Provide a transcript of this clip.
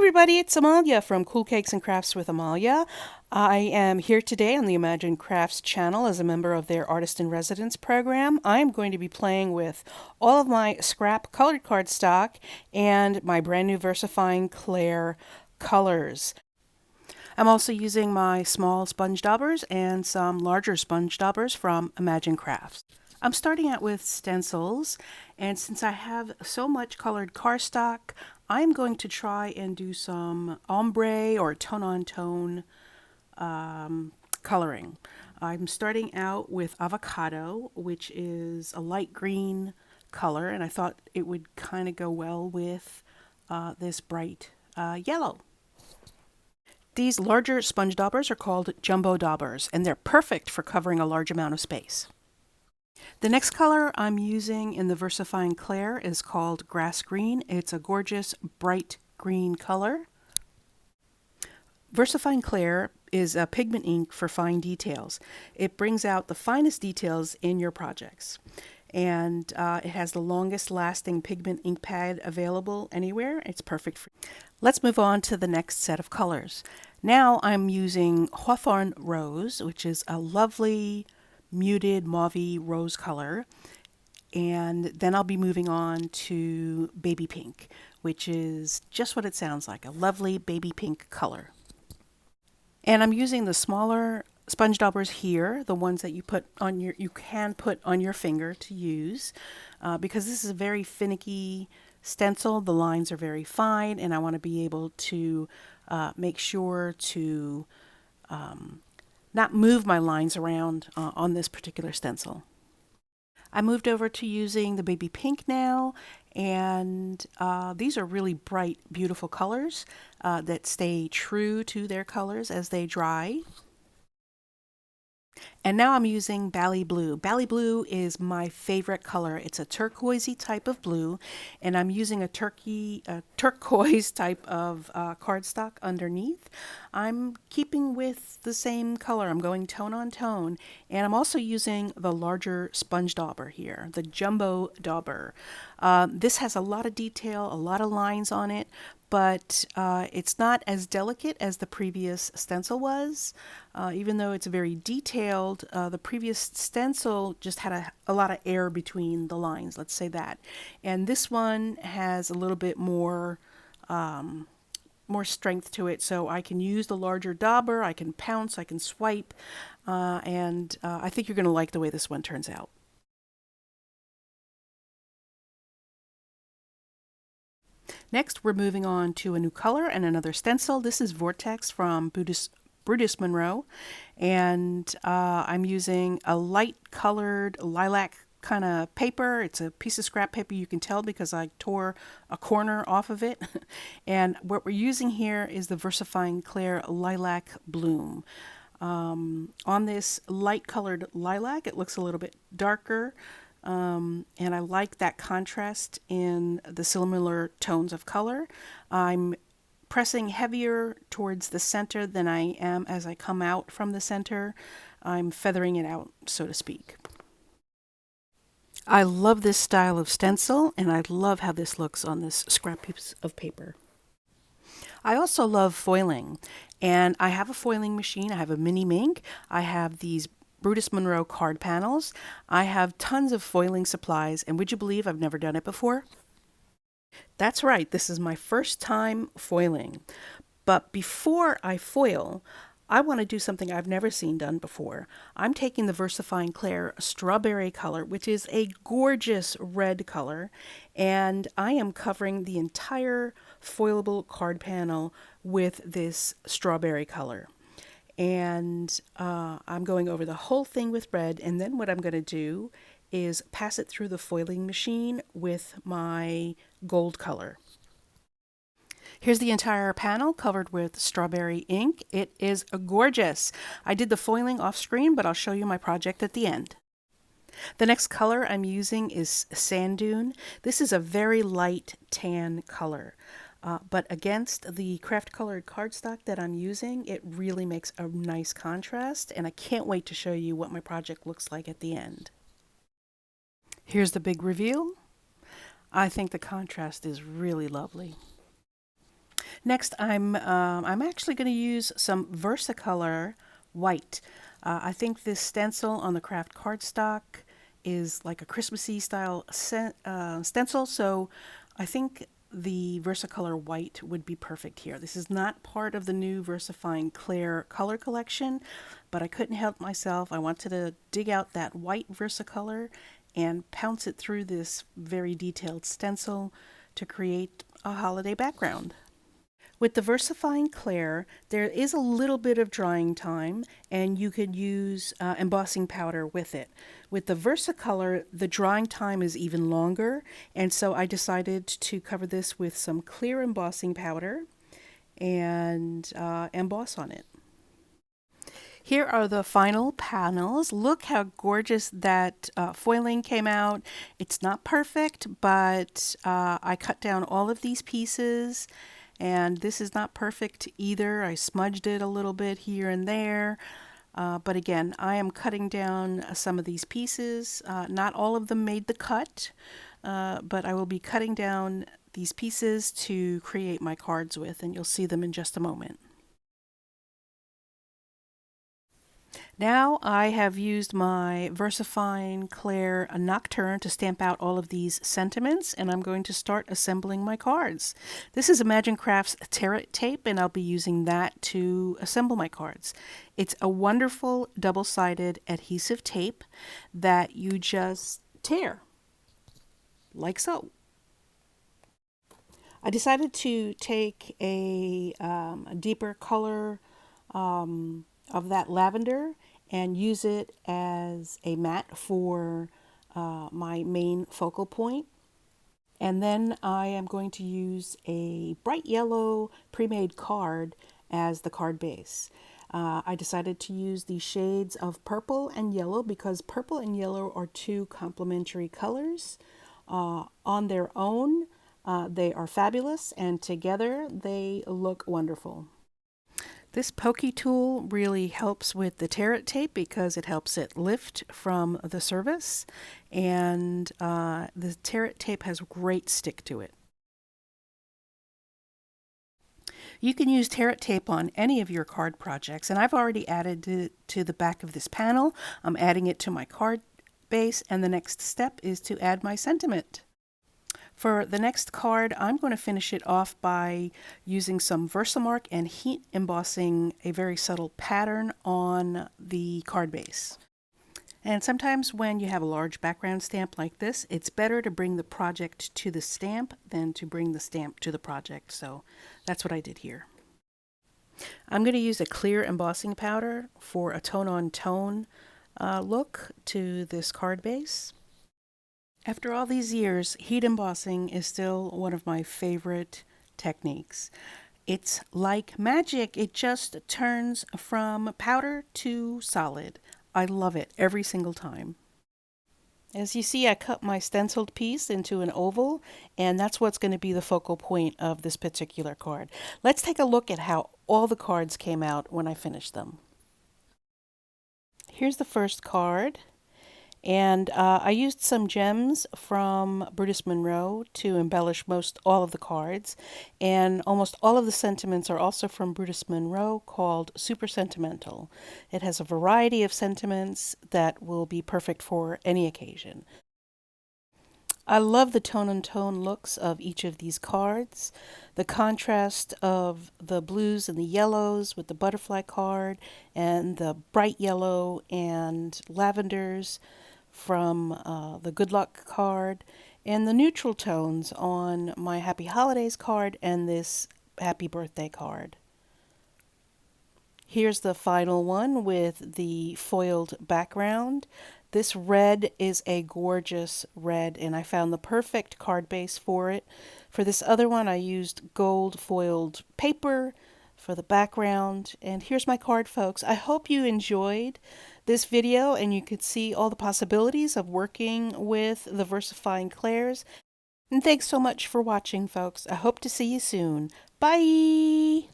everybody, it's Amalia from Cool Cakes and Crafts with Amalia. I am here today on the Imagine Crafts channel as a member of their Artist in Residence program. I'm going to be playing with all of my scrap colored cardstock and my brand new VersaFine Clair colors. I'm also using my small sponge daubers and some larger sponge daubers from Imagine Crafts. I'm starting out with stencils, and since I have so much colored cardstock, I'm going to try and do some ombre or tone-on-tone coloring. I'm starting out with Avocado, which is a light green color, and I thought it would kind of go well with this bright yellow. These larger sponge daubers are called jumbo daubers, and they're perfect for covering a large amount of space. The next color I'm using in the VersaFine Clair is called Grass Green. It's a gorgeous bright green color. VersaFine Clair is a pigment ink for fine details. It brings out the finest details in your projects. And it has the longest lasting pigment ink pad available anywhere. It's perfect for you. Let's move on to the next set of colors. Now I'm using Hawthorn Rose, which is a lovely muted mauve rose color, and then I'll be moving on to baby pink, which is just what it sounds like, a lovely baby pink color. And I'm using the smaller sponge daubers here, the ones that you can put on your finger to use, because this is a very finicky stencil. The lines are very fine, and I want to be able to make sure to not move my lines around on this particular stencil. I moved over to using the baby pink now, and these are really bright, beautiful colors that stay true to their colors as they dry. And now I'm using Bali Blue. Bali Blue is my favorite color. It's a turquoisey type of blue, and I'm using a turquoise type of cardstock underneath. I'm keeping with the same color. I'm going tone on tone, and I'm also using the larger sponge dauber here, the jumbo dauber. This has a lot of detail, a lot of lines on it, but it's not as delicate as the previous stencil was. Even though it's very detailed, the previous stencil just had a lot of air between the lines, let's say that. And this one has a little bit more strength to it, so I can use the larger dauber, I can pounce, I can swipe, and I think you're going to like the way this one turns out. Next, we're moving on to a new color and another stencil. This is Vortex from Brutus Monroe, and I'm using a light colored lilac kind of paper. It's a piece of scrap paper. You can tell because I tore a corner off of it. And what we're using here is the VersaFine Clair Lilac Bloom. On this light colored lilac, it looks a little bit darker. And I like that contrast in the similar tones of color. I'm pressing heavier towards the center than I am as I come out from the center. I'm feathering it out, so to speak. I love this style of stencil, and I love how this looks on this scrap piece of paper. I also love foiling, and I have a foiling machine. I have a mini Mink. I have these Brutus Monroe card panels. I have tons of foiling supplies, and would you believe I've never done it before? That's right, this is my first time foiling. But before I foil, I want to do something I've never seen done before. I'm taking the VersaFine Clair Strawberry color, which is a gorgeous red color, and I am covering the entire foilable card panel with this strawberry color. And I'm going over the whole thing with red, and then what I'm going to do is pass it through the foiling machine with my gold color. Here's the entire panel covered with strawberry ink. It is gorgeous. I did the foiling off screen, but I'll show you my project at the end. The next color I'm using is Sand Dune. This is a very light tan color. But against the craft colored cardstock that I'm using, it really makes a nice contrast, and I can't wait to show you what my project looks like at the end. Here's the big reveal. I think the contrast is really lovely. Next, I'm actually going to use some VersaColor white. I think this stencil on the craft cardstock is like a Christmassy style stencil, so I think the VersaColor white would be perfect here. This is not part of the new VersaFine Clair color collection, but I couldn't help myself. I wanted to dig out that white VersaColor and pounce it through this very detailed stencil to create a holiday background. With the VersaFine Clair, there is a little bit of drying time, and you could use embossing powder with it. With the VersaColor, the drying time is even longer, and so I decided to cover this with some clear embossing powder and emboss on it. Here are the final panels. Look how gorgeous that foiling came out. It's not perfect, but I cut down all of these pieces. And this is not perfect either. I smudged it a little bit here and there. But again, I am cutting down some of these pieces. Not all of them made the cut, but I will be cutting down these pieces to create my cards with, and you'll see them in just a moment. Now I have used my VersaFine Clair Nocturne to stamp out all of these sentiments, and I'm going to start assembling my cards. This is Imagine Crafts Terra tape, and I'll be using that to assemble my cards. It's a wonderful double-sided adhesive tape that you just tear, like so. I decided to take a deeper color of that lavender and use it as a mat for my main focal point. And then I am going to use a bright yellow pre-made card as the card base. I decided to use the shades of purple and yellow because purple and yellow are two complementary colors. On their own, they are fabulous, and together they look wonderful. This pokey tool really helps with the tear it tape because it helps it lift from the surface, and the tear it tape has great stick to it. You can use tear it tape on any of your card projects, and I've already added it to the back of this panel. I'm adding it to my card base, and the next step is to add my sentiment. For the next card, I'm going to finish it off by using some Versamark and heat embossing a very subtle pattern on the card base. And sometimes when you have a large background stamp like this, it's better to bring the project to the stamp than to bring the stamp to the project. So that's what I did here. I'm going to use a clear embossing powder for a tone-on-tone look to this card base. After all these years, heat embossing is still one of my favorite techniques. It's like magic. It just turns from powder to solid. I love it every single time. As you see, I cut my stenciled piece into an oval, and that's what's going to be the focal point of this particular card. Let's take a look at how all the cards came out when I finished them. Here's the first card. And I used some gems from Brutus Monroe to embellish all of the cards. And almost all of the sentiments are also from Brutus Monroe, called Super Sentimental. It has a variety of sentiments that will be perfect for any occasion. I love the tone-on-tone looks of each of these cards. The contrast of the blues and the yellows with the butterfly card, and the bright yellow and lavenders from the Good Luck card, and the neutral tones on my Happy Holidays card and this Happy Birthday card. Here's the final one with the foiled background. This red is a gorgeous red, and I found the perfect card base for it. For this other one, I used gold foiled paper for the background. And here's my card, folks. I hope you enjoyed this video and you could see all the possibilities of working with the VersaFine Clairs. And thanks so much for watching, folks. I hope to see you soon. Bye!